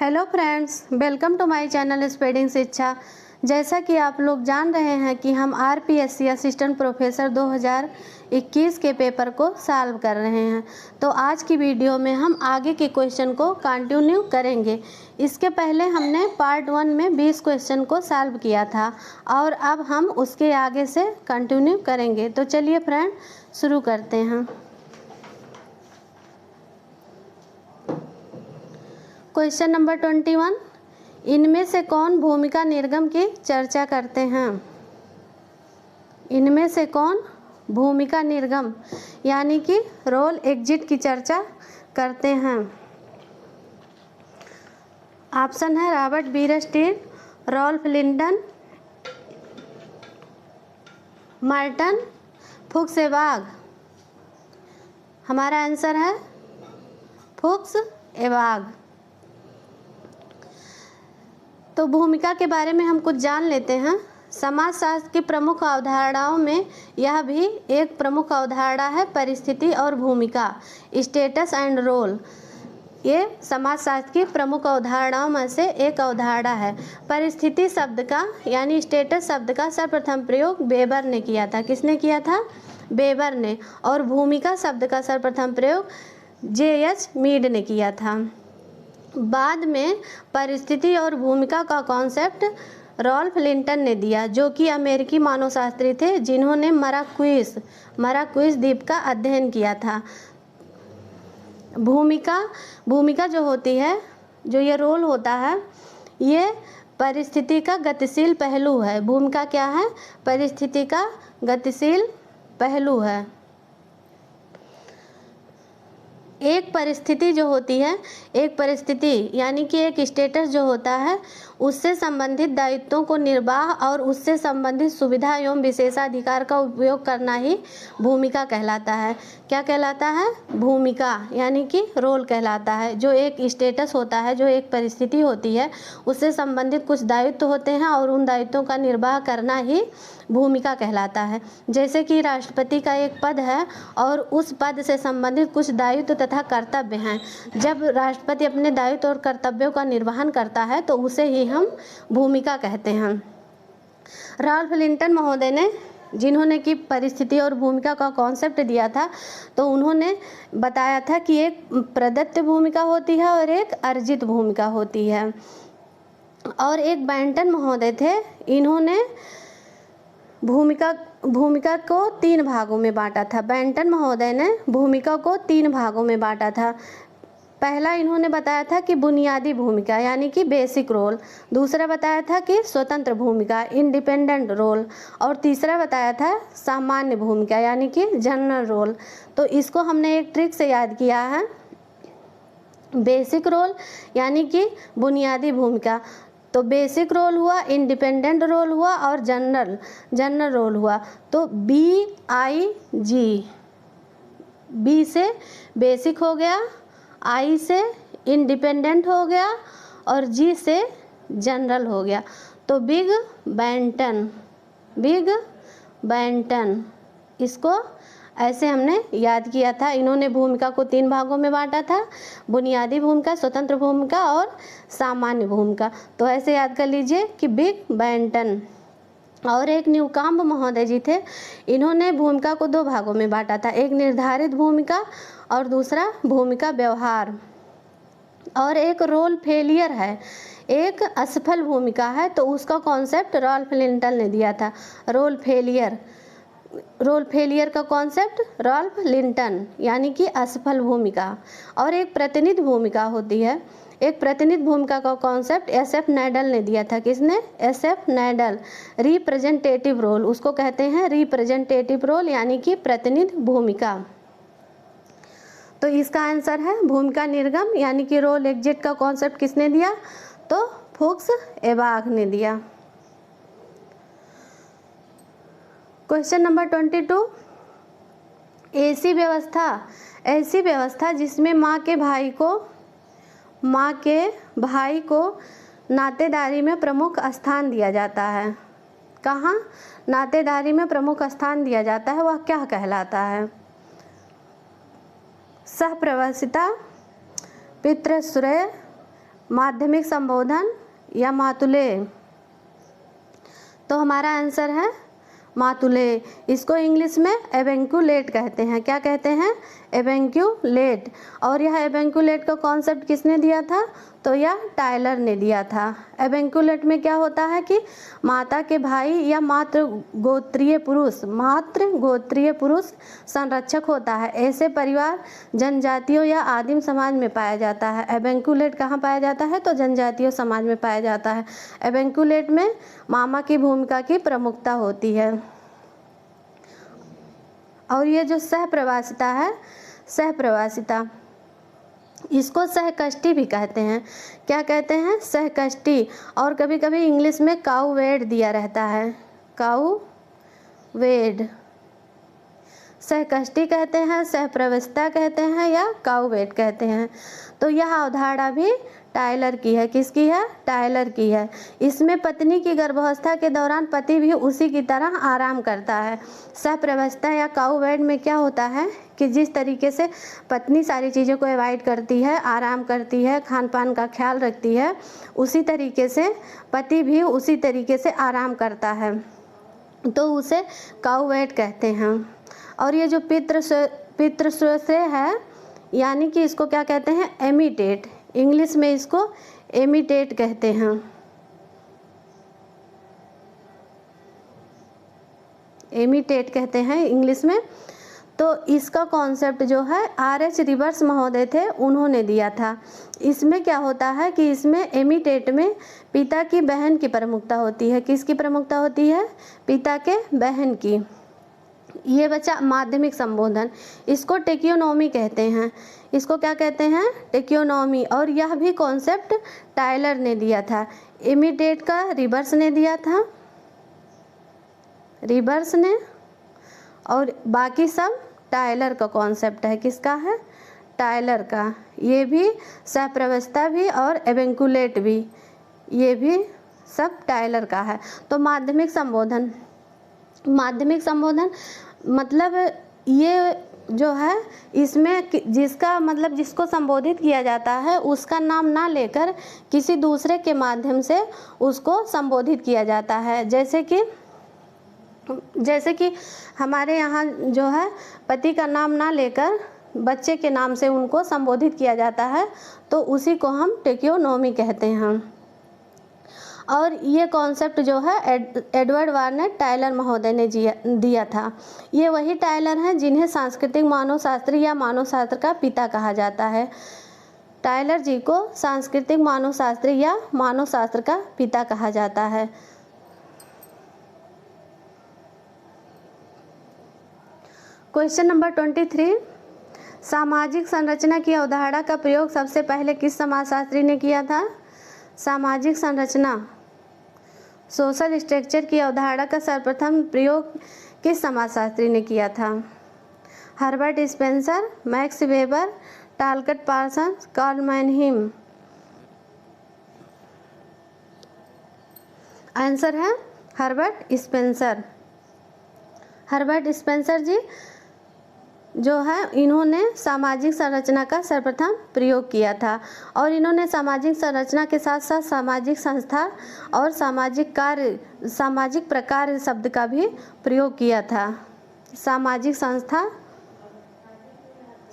Hello friends, welcome to my channel spreading Shiksha. जैसा कि आप लोग जान रहे हैं कि हम आरपीएससी असिस्टेंट प्रोफेसर 2021 के पेपर को सॉल्व कर रहे हैं, तो आज की वीडियो में हम आगे के क्वेश्चन को कंटिन्यू करेंगे। इसके पहले हमने पार्ट 1 में 20 क्वेश्चन को सॉल्व किया था और अब हम उसके आगे से कंटिन्यू करेंगे। तो चलिए फ्रेंड शुरू करते हैं। क्वेश्चन नंबर 21, इनमें से कौन भूमिका निर्गम की चर्चा करते हैं? इनमें से कौन भूमिका निर्गम यानी कि रोल एग्जिट की चर्चा करते हैं? ऑप्शन है रॉबर्ट बीरस्टीन, रॉल्फ लिंडन, मार्टन फुक्स-एबाग। हमारा आंसर है फुक्स-एबाग। तो भूमिका के बारे में हम कुछ जान लेते हैं। समाजशास्त्र की प्रमुख अवधारणाओं में यह भी एक प्रमुख अवधारणा है, परिस्थिति और भूमिका, स्टेटस एंड रोल। ये समाजशास्त्र की प्रमुख अवधारणाओं में से एक अवधारणा है। परिस्थिति शब्द का यानी स्टेटस शब्द का सर्वप्रथम प्रयोग वेबर ने किया था। किसने किया था? वेबर ने। और भूमिका शब्द का सर्वप्रथम प्रयोग जे.एच. मीड ने किया था। बाद में परिस्थिति और भूमिका का कॉन्सेप्ट रॉल्फ लिंटन ने दिया, जो कि अमेरिकी मानवशास्त्री थे जिन्होंने मराक्वीस द्वीप का अध्ययन किया था। भूमिका जो होती है, जो ये रोल होता है, ये परिस्थिति का गतिशील पहलू है। भूमिका क्या है? परिस्थिति का गतिशील पहलू है। एक परिस्थिति जो होती है, एक परिस्थिति यानी कि एक स्टेटस जो होता है, उससे संबंधित दायित्वों को निर्वाह और उससे संबंधित सुविधा एवं विशेषाधिकार का उपयोग करना ही भूमिका कहलाता है। क्या कहलाता है? भूमिका यानी कि रोल कहलाता है। जो एक स्टेटस होता है, जो एक परिस्थिति होती है, उससे संबंधित कुछ दायित्व होते हैं और उन दायित्वों का निर्वाह करना ही भूमिका कहलाता है। जैसे कि राष्ट्रपति का एक पद है और उस पद से संबंधित कुछ दायित्व तथा कर्तव्य हैं। जब राष्ट्रपति अपने दायित्व और कर्तव्यों का निर्वहन करता है तो उसे ही हम भूमिका कहते हैं। रॉल्फ लिंटन महोदय ने, जिन्होंने कि परिस्थिति और भूमिका का कॉन्सेप्ट दिया था, तो उन्होंने बताया था कि एक प्रदत्त भूमिका होती है और एक अर्जित भूमिका होती है। और एक बेंटन महोदय थे, इन्होंने भूमिका को 3 भागों में बांटा था। बेंटन महोदय ने भूमिका को 3 भागों में बांटा था। पहला इन्होंने बताया था कि बुनियादी भूमिका यानी कि बेसिक रोल, दूसरा बताया था कि स्वतंत्र भूमिका इंडिपेंडेंट रोल, और तीसरा बताया था सामान्य भूमिका यानी कि जनरल रोल। तो इसको हमने एक ट्रिक से याद किया है। बेसिक रोल यानी कि बुनियादी भूमिका, तो बेसिक रोल हुआ, इंडिपेंडेंट रोल हुआ और जनरल रोल हुआ। तो BIG, बी से बेसिक हो गया, आई से इंडिपेंडेंट हो गया और जी से जनरल हो गया। तो बिग बैंटन, इसको ऐसे हमने याद किया था। इन्होंने भूमिका को 3 भागों में बांटा था, बुनियादी भूमिका, स्वतंत्र भूमिका और सामान्य भूमिका। तो ऐसे याद कर लीजिए कि बिग बैंटन। और एक न्यूकाम्ब महोदय जी थे, इन्होंने भूमिका को 2 भागों में बांटा था, एक निर्धारित भूमिका और दूसरा भूमिका व्यवहार। और एक रोल फेलियर है, एक असफल भूमिका है, तो उसका कॉन्सेप्ट रॉल्फ लिंटन ने दिया था। रोल फेलियर का कॉन्सेप्ट रॉल्फ लिंटन यानी कि असफल भूमिका। और एक प्रतिनिधि भूमिका होती है, एक प्रतिनिधि भूमिका का कॉन्सेप्ट SF नैडल ने दिया था। किसने? SF नैडल। रिप्रेजेंटेटिव रोल, उसको कहते हैं रिप्रेजेंटेटिव रोल यानी कि प्रतिनिधि भूमिका। तो इसका आंसर है भूमिका निर्गम यानी कि रोल एग्जिट का कॉन्सेप्ट किसने दिया? तो फुक्स-एबाग ने दिया। क्वेश्चन नंबर 22, ऐसी व्यवस्था जिसमें माँ के भाई को नातेदारी में प्रमुख स्थान दिया जाता है। कहाँ नातेदारी में प्रमुख स्थान दिया जाता है, वह क्या कहलाता है? सहप्रवासिता, पितृश्रेय, माध्यमिक संबोधन या मातुले? तो हमारा आंसर है मातुले। इसको इंग्लिश में एवेंकुलेट कहते हैं। क्या कहते हैं? एवेंकुलेट। और यह एवेंकुलेट का कॉन्सेप्ट किसने दिया था? तो यह टायलर ने दिया था। एवेंकुलेट में क्या होता है कि माता के भाई या मातृ गोत्रीय पुरुष संरक्षक होता है। ऐसे परिवार जनजातियों या आदिम समाज में पाया जाता है। एवेंकुलेट कहाँ पाया जाता है? तो जनजातीय समाज में पाया जाता है। एवेंकुलेट में मामा की भूमिका की प्रमुखता होती है। और ये जो सहप्रवासिता है, सहप्रवासिता, इसको सहकष्टी भी कहते हैं। क्या कहते हैं? सहकष्टी। और कभी कभी इंग्लिश में काउवेड दिया रहता है, काउवेड। सहकष्टी कहते हैं, सहप्रवासिता कहते हैं या काउवेड कहते हैं। तो यह अवधारणा भी टायलर की है। किसकी है? टायलर की है। इसमें पत्नी की गर्भावस्था के दौरान पति भी उसी की तरह आराम करता है। सहप्रवासिता या काउवेड में क्या होता है कि जिस तरीके से पत्नी सारी चीज़ों को अवॉइड करती है, आराम करती है, खान पान का ख्याल रखती है, उसी तरीके से पति भी उसी तरीके से आराम करता है, तो उसे काउवेड कहते हैं। और ये जो पितृश्रेय है, यानी कि इसको क्या कहते हैं? एमिटेट। इंग्लिश में इसको एमिटेट कहते हैं। एमिटेट कहते हैं इंग्लिश में। तो इसका कॉन्सेप्ट जो है R.H. रिवर्स महोदय थे, उन्होंने दिया था। इसमें क्या होता है कि इसमें एमिटेट में पिता की बहन की प्रमुखता होती है। किसकी प्रमुखता होती है? पिता के बहन की। ये बचा माध्यमिक संबोधन। इसको टेक्योनॉमी कहते हैं। इसको क्या कहते हैं? टेक्योनॉमी। और यह भी कॉन्सेप्ट टायलर ने दिया था। इमिटेट का रिवर्स ने दिया था, रिवर्स ने, और बाकी सब टायलर का कॉन्सेप्ट है। किसका है? टायलर का। ये भी सहप्रवासिता भी और एवेंकुलेट भी, ये भी सब टायलर का है। तो माध्यमिक संबोधन, माध्यमिक संबोधन मतलब ये जो है, इसमें जिसका मतलब जिसको संबोधित किया जाता है उसका नाम ना लेकर किसी दूसरे के माध्यम से उसको संबोधित किया जाता है। जैसे कि हमारे यहाँ जो है पति का नाम ना लेकर बच्चे के नाम से उनको संबोधित किया जाता है, तो उसी को हम टेक्योनॉमी कहते हैं। और ये कॉन्सेप्ट जो है एडवर्ड वार्नर टायलर महोदय ने दिया था। ये वही टायलर हैं जिन्हें सांस्कृतिक मानवशास्त्री या मानवशास्त्र का पिता कहा जाता है। टायलर जी को सांस्कृतिक मानवशास्त्री या मानवशास्त्र का पिता कहा जाता है। क्वेश्चन नंबर 23, सामाजिक संरचना की अवधारणा का प्रयोग सबसे पहले किस समाजशास्त्री ने किया था? सामाजिक संरचना, सोशल स्ट्रक्चर की अवधारणा का सर्वप्रथम प्रयोग किस समाजशास्त्री ने किया था? Herbert Spencer, Max Weber, Talcott Parsons, Karl Mannheim. Answer है Herbert Spencer. Herbert Spencer ji जो है, इन्होंने सामाजिक संरचना का सर्वप्रथम प्रयोग किया था। और इन्होंने सामाजिक संरचना के साथ साथ सामाजिक संस्था और सामाजिक कार्य, सामाजिक प्रकार शब्द का भी प्रयोग किया था। सामाजिक संस्था,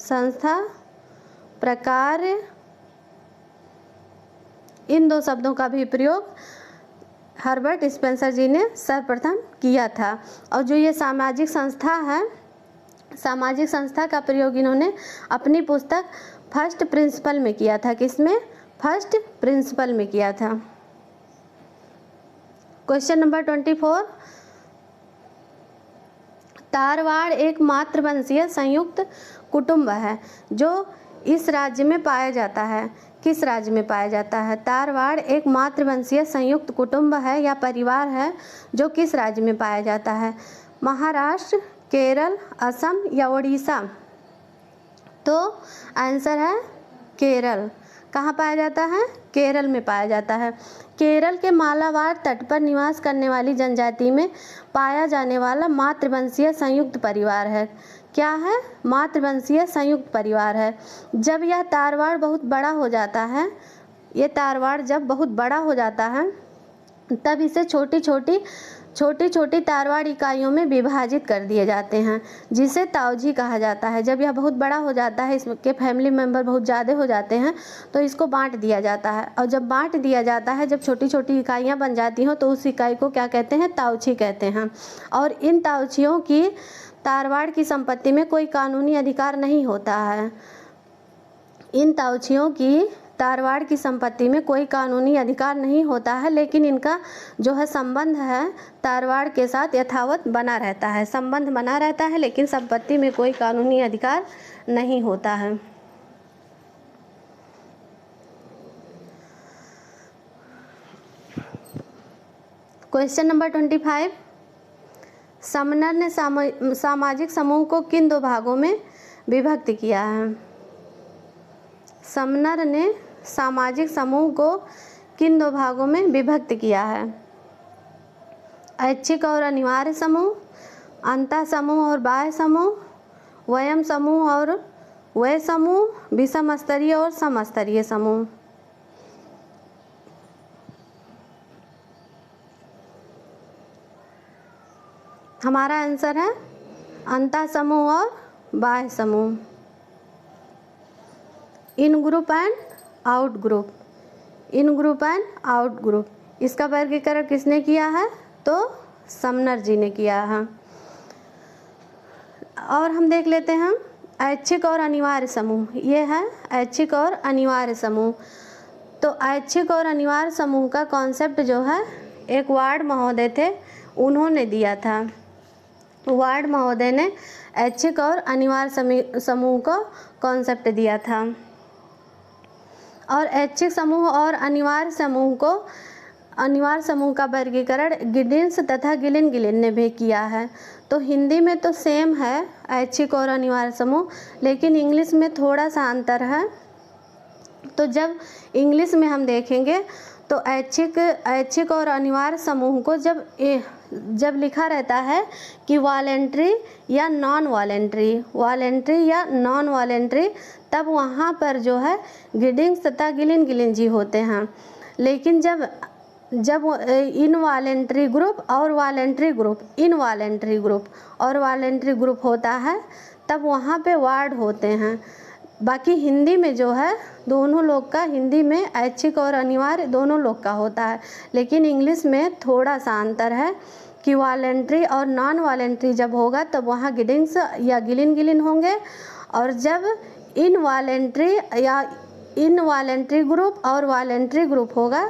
संस्था, प्रकार, इन दो शब्दों का भी प्रयोग हर्बर्ट स्पेंसर जी ने सर्वप्रथम किया था। और जो ये सामाजिक संस्था है, सामाजिक संस्था का प्रयोग इन्होंने अपनी पुस्तक फर्स्ट प्रिंसिपल में किया था। किसमें? फर्स्ट प्रिंसिपल में किया था। क्वेश्चन नंबर 24, तारवाड़ एक मातृवंशीय संयुक्त कुटुंब है जो इस राज्य में पाया जाता है। किस राज्य में पाया जाता है? तारवाड़ एक मातृवंशीय संयुक्त कुटुंब है या परिवार है जो किस राज्य में पाया जाता है? महाराष्ट्र, केरल, असम या उड़ीसा? तो आंसर है केरल। कहाँ पाया जाता है? केरल में पाया जाता है। केरल के मालाबार तट पर निवास करने वाली जनजाति में पाया जाने वाला मातृवंशीय संयुक्त परिवार है। क्या है? मातृवंशीय संयुक्त परिवार है। जब यह तारवाड़ बहुत बड़ा हो जाता है ये तारवाड़ जब बहुत बड़ा हो जाता है तब इसे छोटी छोटी तारवाड़ इकाइयों में विभाजित कर दिए जाते हैं, जिसे ताऊजी कहा जाता है। जब यह बहुत बड़ा हो जाता है, इसके फैमिली मेम्बर बहुत ज़्यादा हो जाते हैं, तो इसको बांट दिया जाता है। और जब बांट दिया जाता है, जब छोटी छोटी इकाइयाँ बन जाती हैं, तो उस इकाई को क्या कहते हैं? ताऊची कहते हैं। और इन ताऊचियों की तारवाड़ की संपत्ति में कोई कानूनी अधिकार नहीं होता है। इन ताऊचियों की तारवाड़ की संपत्ति में कोई कानूनी अधिकार नहीं होता है, लेकिन इनका जो है संबंध है तारवाड़ के साथ यथावत बना रहता है। संबंध बना रहता है, लेकिन संपत्ति में कोई कानूनी अधिकार नहीं होता है। क्वेश्चन नंबर 25, समनर ने सामाजिक समूह को किन दो भागों में विभक्त किया है? समनर ने सामाजिक समूह को किन दो भागों में विभक्त किया है? ऐच्छिक और अनिवार्य समूह, अंतः समूह और बाह्य समूह, वयम समूह और वय समूह, विषम स्तरीय और समस्तरीय समूह। हमारा आंसर है अंतः समूह और बाह्य समूह। In group and out group, in group and out group, इसका वर्गीकरण किसने किया है? तो समनर जी ने किया है। और हम देख लेते हैं ऐच्छिक और अनिवार्य समूह। ये है ऐच्छिक और अनिवार्य समूह। तो ऐच्छिक और अनिवार्य समूह का कॉन्सेप्ट जो है एक वार्ड महोदय थे, उन्होंने दिया था। वार्ड महोदय ने ऐच्छिक और अनिवार्य समूह को कॉन्सेप्ट दिया था। और ऐच्छिक समूह और अनिवार्य समूह का वर्गीकरण गिडिंस तथा गिलिन ने भी किया है। तो हिंदी में तो सेम है ऐच्छिक और अनिवार्य समूह, लेकिन इंग्लिश में थोड़ा सा अंतर है। तो जब इंग्लिश में हम देखेंगे तो ऐच्छिक और अनिवार्य समूह को जब लिखा रहता है कि वॉलेंट्री या नॉन वॉलेंट्री, तब वहाँ पर जो है गिडिंग्स तथा गिलिन जी होते हैं। लेकिन जब इनवॉलेंट्री ग्रुप और वॉलेंट्री ग्रुप होता है, तब वहाँ पे वार्ड होते हैं। बाकी हिंदी में जो है दोनों लोग का, हिंदी में ऐच्छिक और अनिवार्य दोनों लोग का होता है, लेकिन इंग्लिश में थोड़ा सा अंतर है कि वॉलेंट्री और नॉन वॉलेंट्री जब होगा तब वहाँ गिडिंग्स या गिलिन होंगे, और जब इनवॉलेंट्री ग्रुप और वॉलेंट्री ग्रुप होगा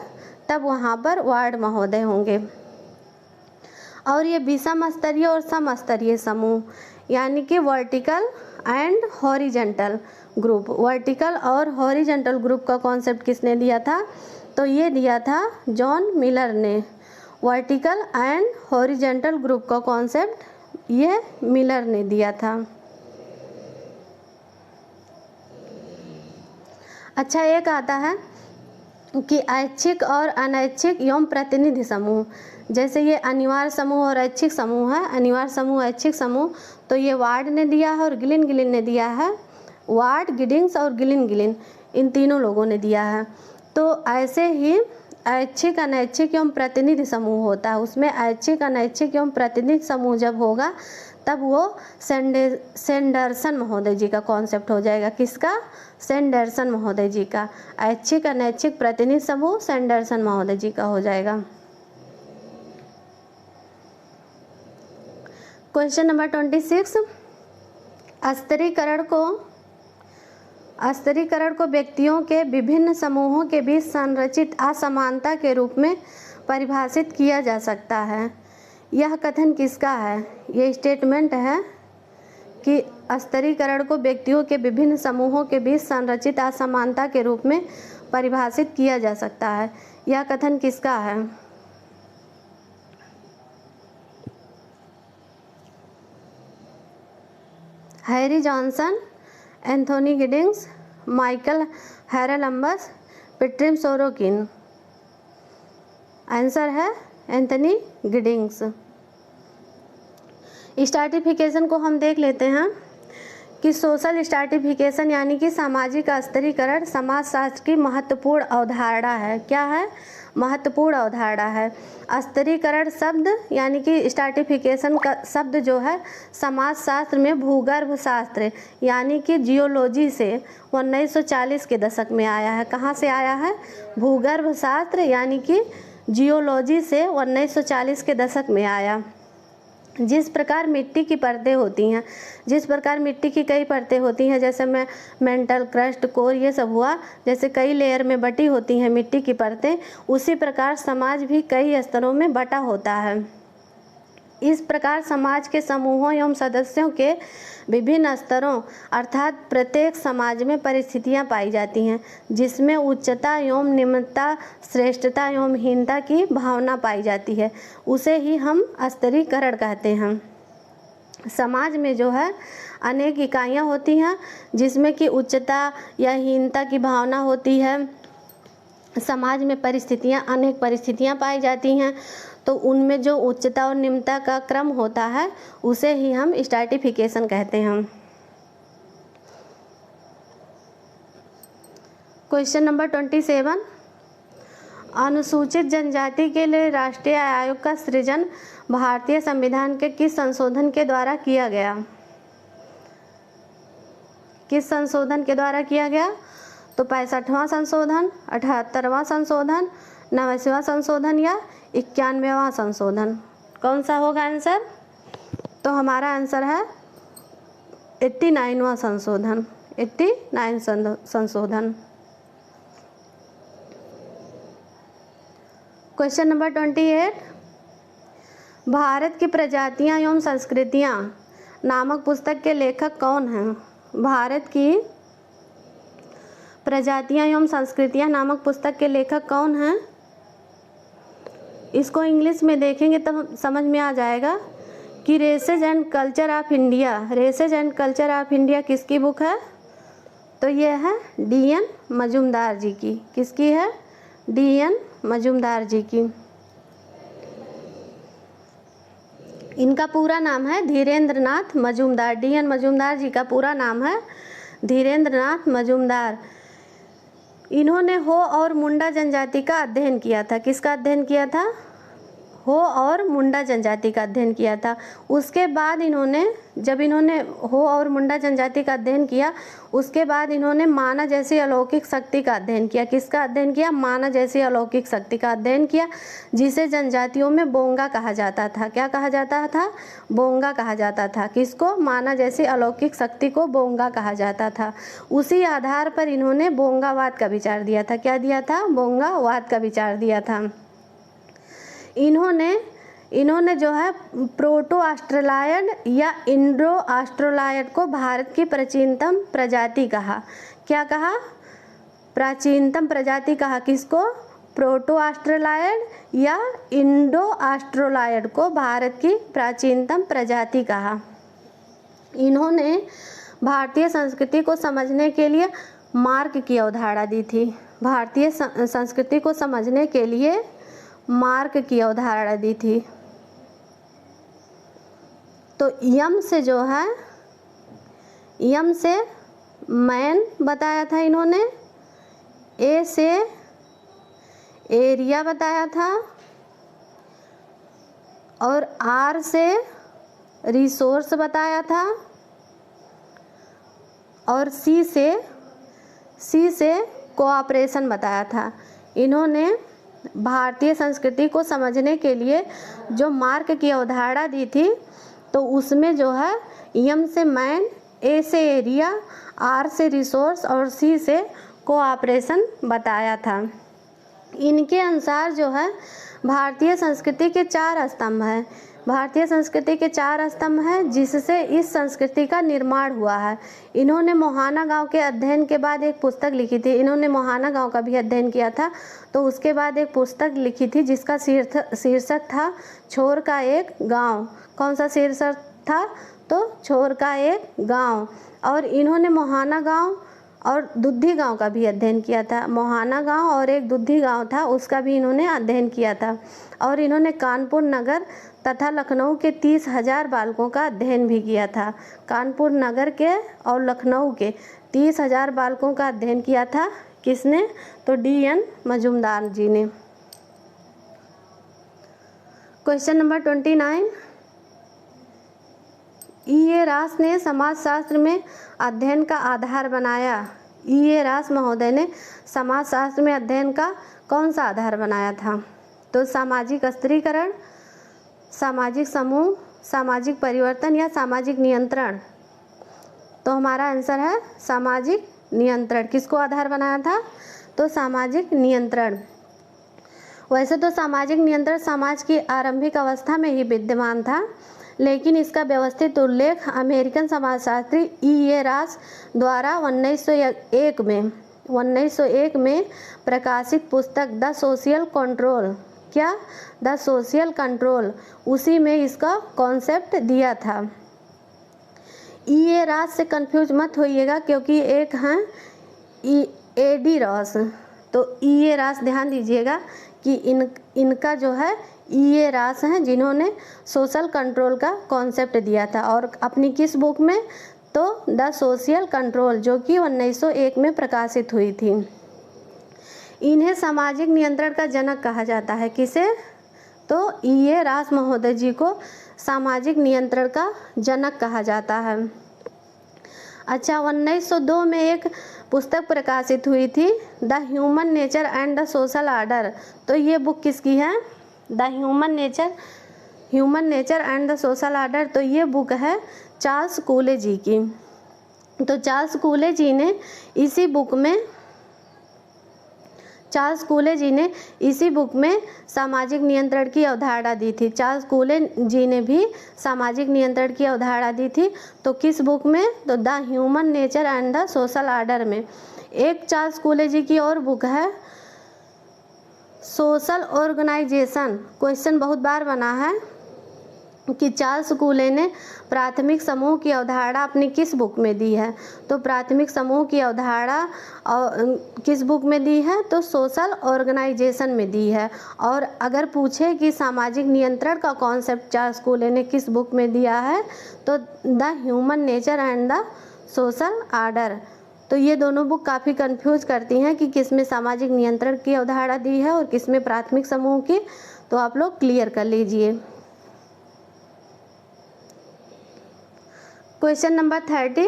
तब वहाँ पर वार्ड महोदय होंगे। और ये विषम स्तरीय और समस्तरीय समूह, यानी कि vertical and horizontal group. Vertical और हॉरिजेंटल ग्रुप का कॉन्सेप्ट किसने दिया था? तो ये दिया था जॉन मिलर ने। वर्टिकल एंड हॉरिजेंटल ग्रुप का कॉन्सेप्ट ये मिलर ने दिया था। अच्छा, एक आता है कि ऐच्छिक और अनैच्छिक एवं प्रतिनिधि समूह। जैसे ये अनिवार्य समूह और ऐच्छिक समूह है, अनिवार्य समूह ऐच्छिक समूह, तो ये वार्ड ने दिया है और गिलिन ने दिया है। वार्ड, गिडिंग्स और गिलिन इन तीनों लोगों ने दिया है। तो ऐसे ही ऐच्छिक अनैच्छिक एवं प्रतिनिधि समूह होता है। उसमें ऐच्छिक अनैच्छिक एवं प्रतिनिधि समूह जब होगा तब वो सेंडरसन महोदय जी का कॉन्सेप्ट हो जाएगा। किसका? सेंडरसन महोदय जी का। ऐच्छिक अनैच्छिक प्रतिनिधि समूह सेंडरसन महोदय जी का हो जाएगा। क्वेश्चन नंबर 26, स्तरीकरण को व्यक्तियों के विभिन्न समूहों के बीच संरचित असमानता के रूप में परिभाषित किया जा सकता है। यह कथन किसका है? ये स्टेटमेंट है कि स्तरीकरण को व्यक्तियों के विभिन्न समूहों के बीच संरचित असमानता के रूप में परिभाषित किया जा सकता है। यह कथन किसका है? Harry Johnson, Anthony Giddens, Michael Haralambos, Pitirim Sorokin. Answer है एंथोनी गिडिंग्स। स्ट्रैटिफिकेशन को हम देख लेते हैं कि सोशल स्ट्रैटिफिकेशन यानी कि सामाजिक स्तरीकरण समाजशास्त्र की महत्वपूर्ण अवधारणा है। क्या है? महत्वपूर्ण अवधारणा है। स्तरीकरण शब्द यानी कि स्ट्रैटिफिकेशन का शब्द जो है समाजशास्त्र में भूगर्भ शास्त्र यानी कि जियोलॉजी से 1940 के दशक में आया है। कहाँ से आया है? भूगर्भ शास्त्र यानी कि जियोलॉजी से 1940 के दशक में आया। जिस प्रकार मिट्टी की परतें होती हैं, जिस प्रकार मिट्टी की कई परतें होती हैं, जैसे में मेंटल, क्रस्ट, कोर, ये सब हुआ, जैसे कई लेयर में बटी होती हैं मिट्टी की परतें, उसी प्रकार समाज भी कई स्तरों में बटा होता है। इस प्रकार समाज के समूहों एवं सदस्यों के विभिन्न स्तरों अर्थात प्रत्येक समाज में परिस्थितियां पाई जाती हैं जिसमें उच्चता एवं निम्नता, श्रेष्ठता एवं हीनता की भावना पाई जाती है, उसे ही हम स्तरीकरण कहते हैं। समाज में जो है अनेक इकाइयां होती हैं जिसमें कि उच्चता या हीनता की भावना होती है। समाज में अनेक परिस्थितियां पाई जाती हैं, तो उनमें जो उच्चता और निम्नता का क्रम होता है उसे ही हम स्ट्रैटिफिकेशन कहते हैं। क्वेश्चन नंबर 27, अनुसूचित जनजाति के लिए राष्ट्रीय आयोग का सृजन भारतीय संविधान के किस संशोधन के द्वारा किया गया? किस संशोधन के द्वारा किया गया? तो 65वां संशोधन, 78वां संशोधन, 90वां संशोधन या 91वां संशोधन? कौन सा होगा आंसर? तो हमारा आंसर है 89वां संशोधन, 89 संशोधन। क्वेश्चन नंबर 28, भारत की प्रजातियां एवं संस्कृतियां नामक पुस्तक के लेखक कौन हैं? भारत की प्रजातियां एवं संस्कृतियां नामक पुस्तक के लेखक कौन हैं? इसको इंग्लिश में देखेंगे तो समझ में आ जाएगा कि races and culture of India, races and culture of India किसकी बुक है? तो ये है D.N. मजूमदार जी की। किसकी है? D.N. मजूमदार जी की। इनका पूरा नाम है धीरेन्द्र नाथ मजूमदार। D.N. मजूमदार जी का पूरा नाम है धीरेन्द्र नाथ मजूमदार। इन्होंने हो और मुंडा जनजाति का अध्ययन किया था। किसका अध्ययन किया था? हो और मुंडा जनजाति का अध्ययन किया था। उसके बाद जब इन्होंने हो और मुंडा जनजाति का अध्ययन किया, उसके बाद इन्होंने माना जैसी अलौकिक शक्ति का अध्ययन किया। किसका अध्ययन किया? माना जैसी अलौकिक शक्ति का अध्ययन किया, जिसे जनजातियों में बोंगा कहा जाता था। क्या कहा जाता था? बोंगा कहा जाता था। किसको? माना जैसी अलौकिक शक्ति को बोंगा कहा जाता था। उसी आधार पर इन्होंने बोंगावाद का विचार दिया था। क्या दिया था? बोंगावाद का विचार दिया था। इन्होंने जो है प्रोटो ऑस्ट्रेलायड या इंडो ऑस्ट्रेलायड को भारत की प्राचीनतम प्रजाति कहा। क्या कहा? प्राचीनतम प्रजाति कहा। किसको? प्रोटो ऑस्ट्रेलायड या इंडो ऑस्ट्रेलायड को भारत की प्राचीनतम प्रजाति कहा। इन्होंने भारतीय संस्कृति को समझने के लिए मार्ग की अवधारणा दी थी। भारतीय संस्कृति को समझने के लिए मार्ग की अवधारणा दी थी। तो यम से जो है, यम से मैन बताया था इन्होंने, ए से एरिया बताया था, और आर से रिसोर्स बताया था, और सी से कोऑपरेशन बताया था। इन्होंने भारतीय संस्कृति को समझने के लिए जो मार्ग की अवधारणा दी थी, तो उसमें जो है एम से मैन, ए से एरिया, आर से रिसोर्स और सी से कोऑपरेशन बताया था। इनके अनुसार जो है भारतीय संस्कृति के 4 स्तंभ हैं। भारतीय संस्कृति के 4 स्तंभ हैं जिससे इस संस्कृति का निर्माण हुआ है। इन्होंने मोहाना गांव के अध्ययन के बाद एक पुस्तक लिखी थी। इन्होंने मोहाना गांव का भी अध्ययन किया था, तो उसके बाद एक पुस्तक लिखी थी जिसका शीर्षक था छोर का एक गांव। कौन सा शीर्षक था? तो छोर का एक गांव। और इन्होंने मोहाना गांव और दुद्धि गांव का भी अध्ययन किया था। मोहाना गांव और एक दुद्धि गांव था, उसका भी इन्होंने अध्ययन किया था। और इन्होंने कानपुर नगर तथा लखनऊ के 30,000 बालकों का अध्ययन भी किया था। कानपुर नगर के और लखनऊ के 30,000 बालकों का अध्ययन किया था। किसने? तो D.N. मजुमदार जी ने। Question number 29, E.A. रास ने समाजशास्त्र में अध्ययन का आधार बनाया। E.A. रास महोदय ने समाजशास्त्र में अध्ययन का कौन सा आधार बनाया था? तो सामाजिक स्त्रीकरण, सामाजिक समूह, सामाजिक परिवर्तन या सामाजिक नियंत्रण। तो हमारा आंसर है सामाजिक नियंत्रण। किसको आधार बनाया था? तो सामाजिक नियंत्रण। वैसे तो सामाजिक नियंत्रण समाज की आरंभिक अवस्था में ही विद्यमान था, लेकिन इसका व्यवस्थित उल्लेख अमेरिकन समाजशास्त्री E.A. रास द्वारा 1901 में प्रकाशित पुस्तक द सोशल कंट्रोल, क्या? द सोशल कंट्रोल, उसी में इसका कॉन्सेप्ट दिया था। E.A. रास से कंफ्यूज मत होइएगा, क्योंकि एक हैं A.D. रास। तो E.A. रास ध्यान दीजिएगा कि इनका जो है E.A. रास हैं, जिन्होंने सोशल कंट्रोल का कॉन्सेप्ट दिया था। और अपनी किस बुक में? तो द सोशल कंट्रोल, जो कि 1901 में प्रकाशित हुई थी। इन्हें सामाजिक नियंत्रण का जनक कहा जाता है। किसे? तो E.A. रास महोदय जी को सामाजिक नियंत्रण का जनक कहा जाता है। अच्छा, 1902 में एक पुस्तक प्रकाशित हुई थी, the human nature and the social order. तो ये बुक किसकी है? The human nature and the social order. तो ये बुक है चार्ल्स कूले जी की। तो चार्ल्स कूले जी ने इसी बुक में सामाजिक नियंत्रण की अवधारणा दी थी। चार्ल्स कूले जी ने भी सामाजिक नियंत्रण की अवधारणा दी थी। तो किस बुक में? तो the human nature and the social order में। एक चार्ल्स कूले जी की और बुक है सोशल ऑर्गेनाइजेशन। क्वेश्चन बहुत बार बना है कि चार्ल्स कूले ने प्राथमिक समूह की अवधारणा अपनी किस बुक में दी है? तो प्राथमिक समूह की अवधारणा किस बुक में दी है? तो सोशल ऑर्गेनाइजेशन में दी है। और अगर पूछे कि सामाजिक नियंत्रण का कॉन्सेप्ट चार्ल्स कूले ने किस बुक में दिया है? तो the human nature and the social order. तो ये दोनों बुक काफ़ी कंफ्यूज करती हैं कि किस में सामाजिक नियंत्रण की अवधारणा दी है और किस में प्राथमिक समूह की। तो आप लोग क्लियर कर लीजिए। Question number 30,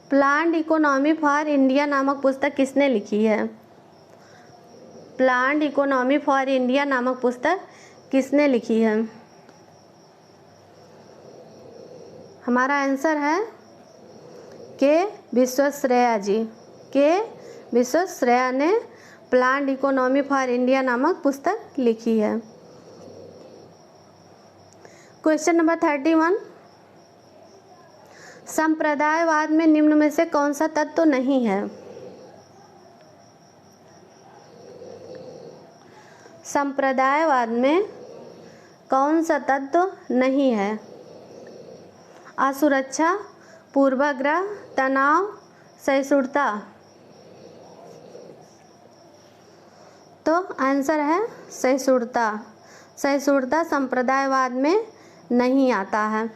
planned economy for India नामक पुस्तक किसने लिखी है? प्लान्ड इकोनॉमी फॉर इंडिया नामक पुस्तक किसने लिखी है? हमारा आंसर है के विश्वेश्वरैया जी। के विश्वेश्वरैया ने प्लान्ड इकोनॉमी फॉर इंडिया नामक पुस्तक लिखी है। क्वेश्चन नंबर 31, संप्रदायवाद में निम्न में से कौन सा तत्व नहीं है? संप्रदायवाद में कौन सा तत्व नहीं है? असुरक्षा, पूर्वाग्रह, तनाव, सहिष्णुता। तो आंसर है सहिष्णुता। सहिष्णुता संप्रदायवाद में नहीं आता है।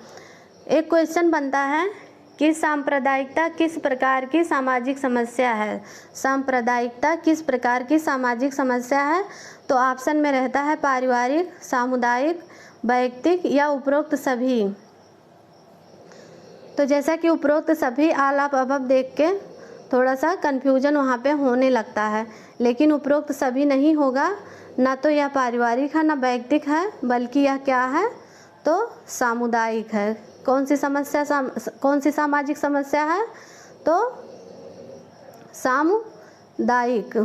एक क्वेश्चन बनता है कि सांप्रदायिकता किस प्रकार की सामाजिक समस्या है? सांप्रदायिकता किस प्रकार की सामाजिक समस्या है? तो ऑप्शन में रहता है पारिवारिक, सामुदायिक, वैयक्तिक या उपरोक्त सभी। तो जैसा कि उपरोक्त सभी आल आप अब देख के थोड़ा सा कन्फ्यूजन वहाँ पे होने लगता है, लेकिन उपरोक्त सभी नहीं होगा। ना तो यह पारिवारिक है ना वैयक्तिक है, बल्कि यह क्या है? तो सामुदायिक है। कौन सी सामाजिक समस्या है? तो सामुदायिक।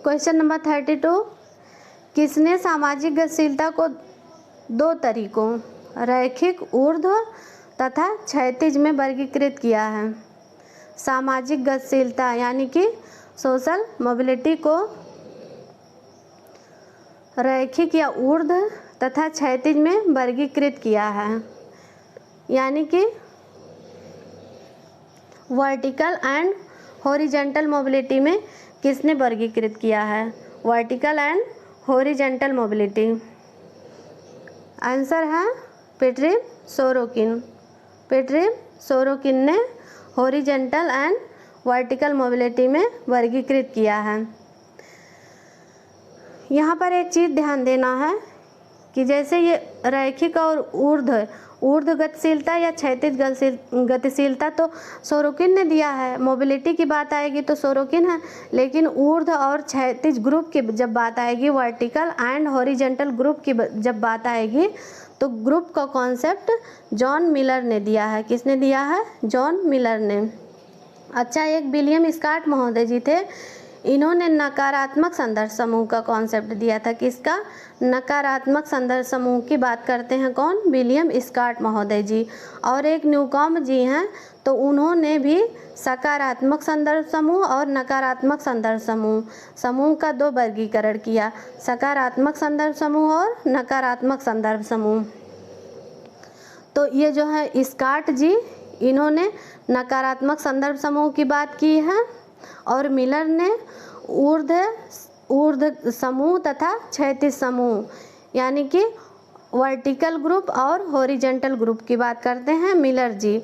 क्वेश्चन नंबर 32, किसने सामाजिक गतिशीलता को दो तरीकों रैखिक ऊर्ध्व तथा क्षैतिज में वर्गीकृत किया है? सामाजिक गतिशीलता यानी कि सोशल मोबिलिटी को रैखिक या ऊर्ध्व तथा क्षैतिज में वर्गीकृत किया है। यानी कि वर्टिकल एंड हॉरिजॉन्टल मोबिलिटी में किसने वर्गीकृत किया है? Vertical and horizontal mobility. Answer है पेट्रिम सोरोकिन। पेट्रिम सोरोकिन ने हॉरिजॉन्टल एंड वर्टिकल मोबिलिटी में वर्गीकृत किया है। यहाँ पर एक चीज़ ध्यान देना है कि जैसे ये रैखिक और ऊर्ध्व गतिशीलता या क्षैतिज गतिशीलता तो सोरोकिन ने दिया है, मोबिलिटी की बात आएगी तो सोरोकिन है, लेकिन ऊर्ध्व और क्षैतिज ग्रुप की जब बात आएगी, वर्टिकल एंड हॉरिजॉन्टल ग्रुप की जब बात आएगी, तो ग्रुप का कॉन्सेप्ट जॉन मिलर ने दिया है। किसने दिया है? जॉन मिलर ने। अच्छा, एक विलियम स्कॉट महोदय जी थे, इन्होंने नकारात्मक संदर्भ समूह का कॉन्सेप्ट दिया था। किसका? नकारात्मक संदर्भ समूह की बात करते हैं कौन? विलियम स्कॉट महोदय जी। और एक न्यूकॉम्ब जी हैं, तो उन्होंने भी सकारात्मक संदर्भ समूह और नकारात्मक संदर्भ समूह का दो वर्गीकरण किया, सकारात्मक संदर्भ समूह और नकारात्मक संदर्भ समूह। तो ये जो है स्कॉट जी, इन्होंने नकारात्मक संदर्भ समूह की बात की है और मिलर ने ऊर्ध्व समूह तथा क्षैतिज समूह यानी कि वर्टिकल ग्रुप और हॉरिजॉन्टल ग्रुप की बात करते हैं मिलर जी।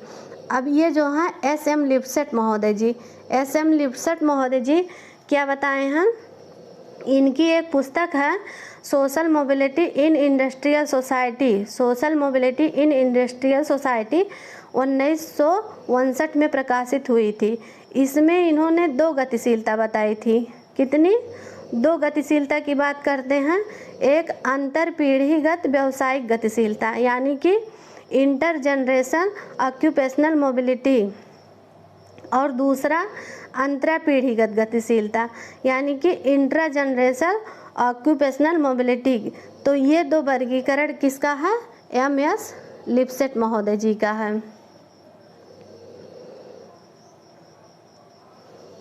अब ये जो हैं एस.एम. लिप्सेट महोदय जी, एस.एम. लिप्सेट महोदय जी क्या बताए हैं? इनकी एक पुस्तक है social mobility in industrial society, social mobility in industrial society 1959 में प्रकाशित हुई थी। इसमें इन्होंने दो गतिशीलता बताई थी। कितनी? दो गतिशीलता की बात करते हैं। एक अंतर पीढ़ीगत व्यावसायिक गतिशीलता यानी कि इंटर जनरेशन ऑक्यूपेशनल मोबिलिटी, और दूसरा अंतरा पीढ़ीगत गतिशीलता यानी कि इंट्रा जनरेशन ऑक्यूपेशनल मोबिलिटी। तो ये दो वर्गीकरण किसका है? एम.एस. लिप्सेट महोदय जी का है।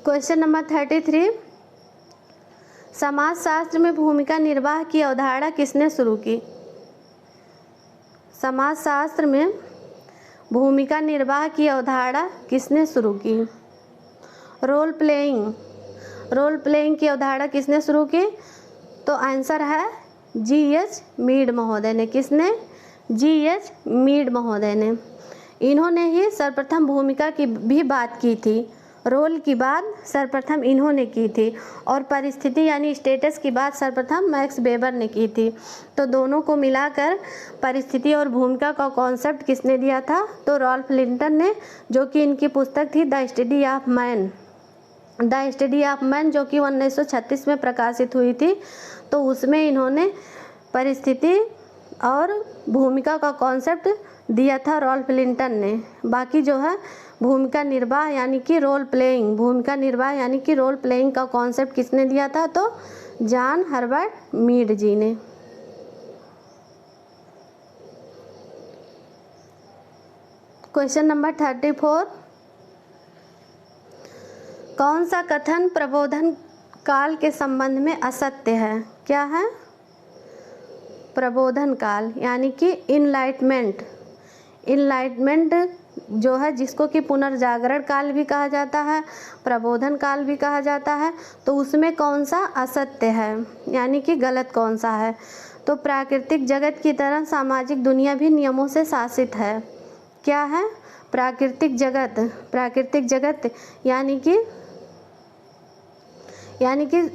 क्वेश्चन नंबर 33, समाजशास्त्र में भूमिका निर्वाह की अवधारणा किसने शुरू की? समाजशास्त्र में भूमिका निर्वाह की अवधारणा किसने शुरू की? रोल प्लेइंग की अवधारणा किसने शुरू की? तो आंसर है जी.एच. मीड महोदय ने। किसने? जी.एच. मीड महोदय ने। इन्होंने ही सर्वप्रथम भूमिका की भी बात की थी, रोल की बात सर्वप्रथम इन्होंने की थी, और परिस्थिति यानी स्टेटस की बात सर्वप्रथम मैक्स वेबर ने की थी। तो दोनों को मिलाकर परिस्थिति और भूमिका का कॉन्सेप्ट किसने दिया था? तो रॉल्फ लिंटन ने, जो कि इनकी पुस्तक थी द स्टडी ऑफ मैन, जो कि 1936 में प्रकाशित हुई थी। तो उसमें इन्होंने परिस्थिति और भूमिका का कॉन्सेप्ट दिया था रॉल्फ लिंटन ने। बाकी जो है भूमिका निर्वाह यानी कि रोल प्लेइंग का कॉन्सेप्ट किसने दिया था? तो जॉन हर्बर्ट मीड जी ने। क्वेश्चन नंबर 34, कौन सा कथन प्रबोधन काल के संबंध में असत्य है? क्या है? प्रबोधन काल यानी कि इनलाइटमेंट जो है, जिसको कि पुनर्जागरण काल भी कहा जाता है, प्रबोधन काल भी कहा जाता है। तो उसमें कौन सा असत्य है यानी कि गलत कौन सा है? तो प्राकृतिक जगत की तरह सामाजिक दुनिया भी नियमों से शासित है। क्या है? प्राकृतिक जगत यानी कि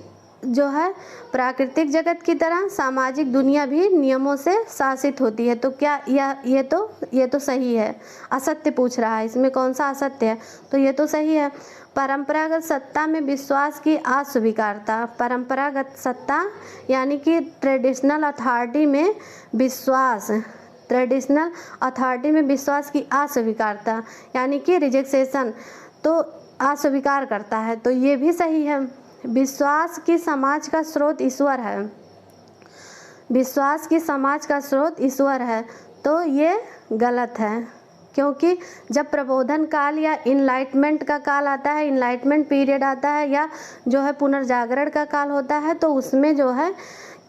जो है प्राकृतिक जगत की तरह सामाजिक दुनिया भी नियमों से शासित होती है। तो क्या ये तो सही है। असत्य पूछ रहा है, इसमें कौन सा असत्य है? तो ये तो सही है। परंपरागत सत्ता में विश्वास की अस्वीकारता, परंपरागत सत्ता यानी कि ट्रेडिशनल अथॉरिटी में विश्वास की अस्वीकारता यानी कि रिजेक्शन, तो अस्वीकार करता है। तो ये भी सही है। विश्वास की समाज का स्रोत ईश्वर है, तो ये गलत है। क्योंकि जब प्रबोधन काल या इनलाइटमेंट का काल आता है, इनलाइटमेंट पीरियड आता है, या जो है पुनर्जागरण का काल होता है, तो उसमें जो है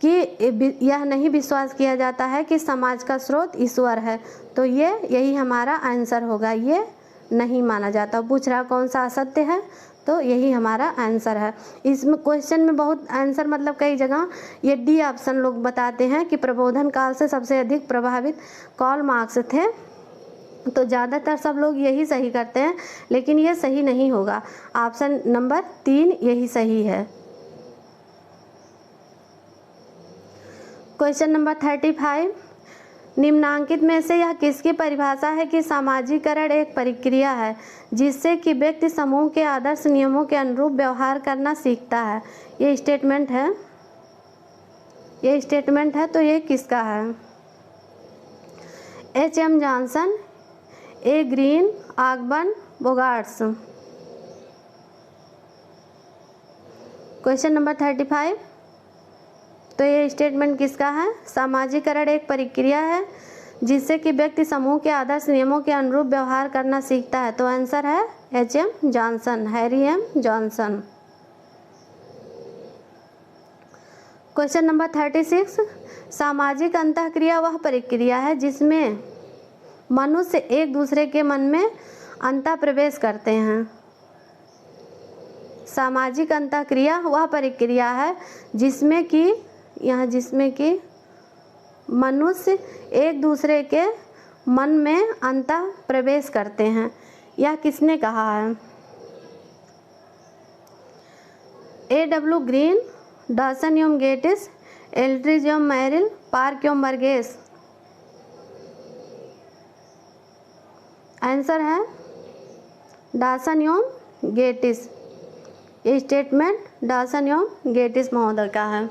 कि यह नहीं विश्वास किया जाता है कि समाज का स्रोत ईश्वर है। तो यही हमारा आंसर होगा, ये नहीं माना जाता। पूछ रहा कौन सा असत्य है, तो यही हमारा आंसर है। इसमें क्वेश्चन में बहुत आंसर मतलब कई जगह ये डी ऑप्शन लोग बताते हैं कि प्रबोधन काल से सबसे अधिक प्रभावित कार्ल मार्क्स थे, तो ज़्यादातर सब लोग यही सही करते हैं, लेकिन ये सही नहीं होगा। ऑप्शन नंबर 3 यही सही है। क्वेश्चन नंबर 35, निम्नांकित में से यह किसकी परिभाषा है कि सामाजिकरण एक प्रक्रिया है जिससे कि व्यक्ति समूह के आदर्श नियमों के अनुरूप व्यवहार करना सीखता है। ये स्टेटमेंट है, तो ये किसका है? H.M. जॉनसन, ए ग्रीन, ऑगबर्न, बोगार्ट्स। क्वेश्चन नंबर 35, तो ये स्टेटमेंट किसका है? सामाजिकरण एक प्रक्रिया है जिससे कि व्यक्ति समूह के आदर्श नियमों के अनुरूप व्यवहार करना सीखता है। तो आंसर है H.M. Johnson, Harry M Johnson. Question number 36, सामाजिक अंतःक्रिया वह प्रक्रिया है जिसमें मनुष्य एक दूसरे के मन में अंतः प्रवेश करते हैं। सामाजिक अंतःक्रिया वह प्रक्रिया है जिसमें कि मनुष्य एक दूसरे के मन में अंतः प्रवेश करते हैं। यह किसने कहा है? A.W. ग्रीन, डॉसन एवं गेटिस, एल्ड्रिज एवं मैरिल, पार्क एवं बर्गेस। आंसर है डॉसन एवं गेटिस। ये स्टेटमेंट डॉसन एवं गेटिस महोदय का है।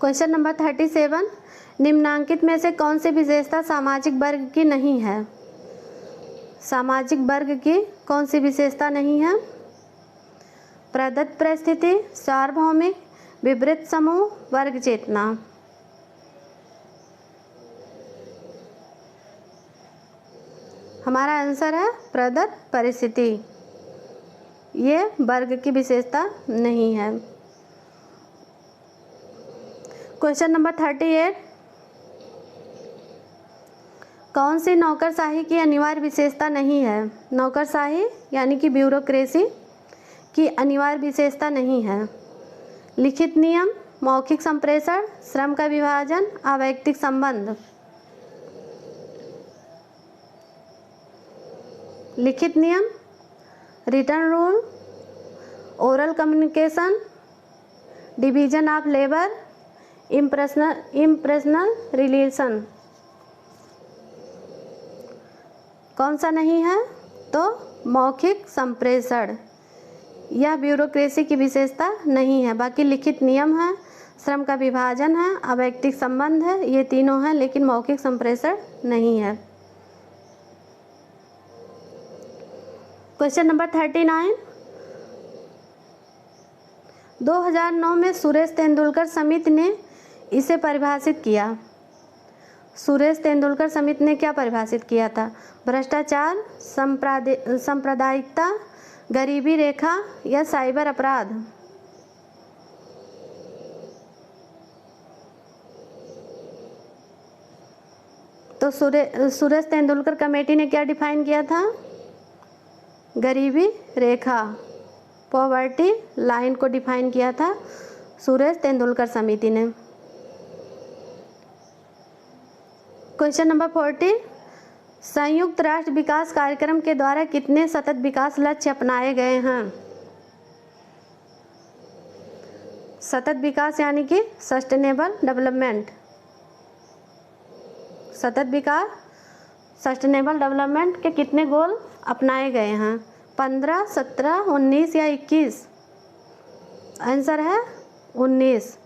क्वेश्चन नंबर 37, निम्नांकित में से कौन सी विशेषता सामाजिक वर्ग की नहीं है? सामाजिक वर्ग की कौन सी विशेषता नहीं है? प्रदत्त परिस्थिति, सार्वभौमिक, विवृत समूह, वर्ग चेतना। हमारा आंसर है प्रदत्त परिस्थिति, ये वर्ग की विशेषता नहीं है। क्वेश्चन नंबर 38, कौन सी नौकरशाही की अनिवार्य विशेषता नहीं है? नौकरशाही यानी कि ब्यूरोक्रेसी की अनिवार्य विशेषता नहीं है। लिखित नियम, मौखिक संप्रेषण, श्रम का विभाजन, अवैयक्तिक संबंध। लिखित नियम, written rule, oral communication, division of labour, impersonal relation. कौन सा नहीं है? तो मौखिक संप्रेषण, यह ब्यूरोक्रेसी की विशेषता नहीं है। बाकी लिखित नियम है, श्रम का विभाजन है, अवैयक्तिक संबंध है, ये तीनों हैं, लेकिन मौखिक संप्रेषण नहीं है। क्वेश्चन नंबर 39, 2009 में सुरेश तेंदुलकर समिति ने इसे परिभाषित किया। सुरेश तेंदुलकर समिति ने क्या परिभाषित किया था? भ्रष्टाचार, सांप्रदायिकता, गरीबी रेखा या साइबर अपराध। तो सुरेश तेंदुलकर कमेटी ने क्या डिफाइन किया था? गरीबी रेखा, पॉवर्टी लाइन को डिफाइन किया था सुरेश तेंदुलकर समिति ने। क्वेश्चन नंबर 40, संयुक्त राष्ट्र विकास कार्यक्रम के द्वारा कितने सतत विकास लक्ष्य अपनाए गए हैं? सतत विकास यानी कि सस्टेनेबल डेवलपमेंट। सतत विकास, सस्टेनेबल डेवलपमेंट के कितने गोल अपनाए गए हैं? 15, 17, 19 या 21? आंसर है 19।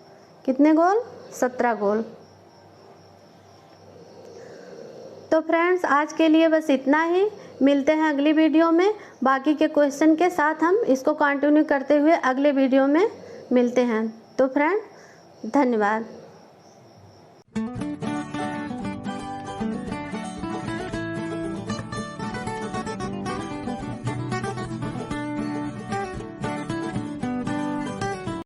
कितने गोल? 17 गोल। तो फ्रेंड्स, आज के लिए बस इतना ही। मिलते हैं अगली वीडियो में बाकी के क्वेश्चन के साथ। हम इसको कंटिन्यू करते हुए अगले वीडियो में मिलते हैं। तो फ्रेंड, धन्यवाद।